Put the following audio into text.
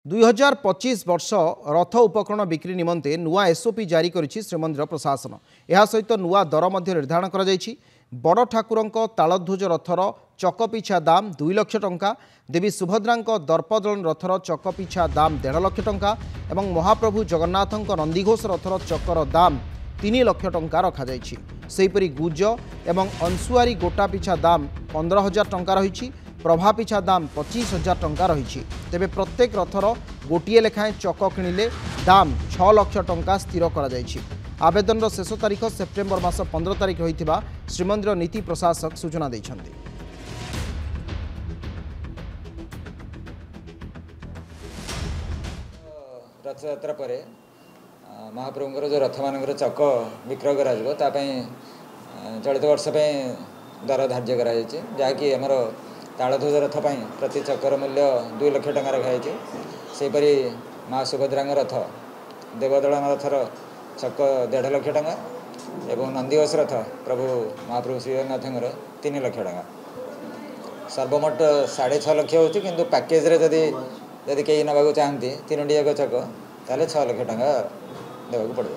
2025 वर्ष रथ उपकरण बिक्री निमंते नुआ एसओपी जारी करिछि श्रीमंदिर प्रशासन। यह सहित नुआ दर मध्य निर्धारण करा जायछि। बड़ ठाकुरंक तालध्वज रथर चकपिछा दाम 2 लाख टंका, देवी सुभद्रांक दर्पदलन रथर चकपिछा दाम 1.5 लाख टंका एवं महाप्रभु जगन्नाथंक नंदीघोष रथर चकर दाम 3 लाख टंका रखा जायछि। सेहिपरि गुज एवं अंसुआरी गोटा पिछा दाम 15,000 टंका रहिछि। प्रभा पिछा दाम 25,000 टंका रही। तेबे प्रत्येक रथर गोटे लेखाएं चक किणिले दाम 6 लाख टंका स्थिर करा जायछि। आवेदन शेष तारीख सेप्टेम्बर मास 15 तारीख रही श्रीमंदिर नीति प्रशासक सूचना दैछन्ति। रथयात्रा पर महाप्रभुंर जो रथ मान चक विक्रय कर चलित वर्ष दर धार्य कर जहाँकि आमर तालध्वज रथ प्रति चक्कर मूल्य 2 लाख टंका रखाई। सेपरी माँ सुभद्रा रथ देवदलन रथर चक 1.5 लाख टंका एवं नंदीघोष रथ प्रभु महाप्रभु श्री जगन्नाथ 3 लाख टंका सर्वमोट 6.5 लाख हो। किंतु पैकेज रे जदि कहीं नवाक चाहती 3टी जाक चक ताले 6 लाख टंका देवाक पड़े।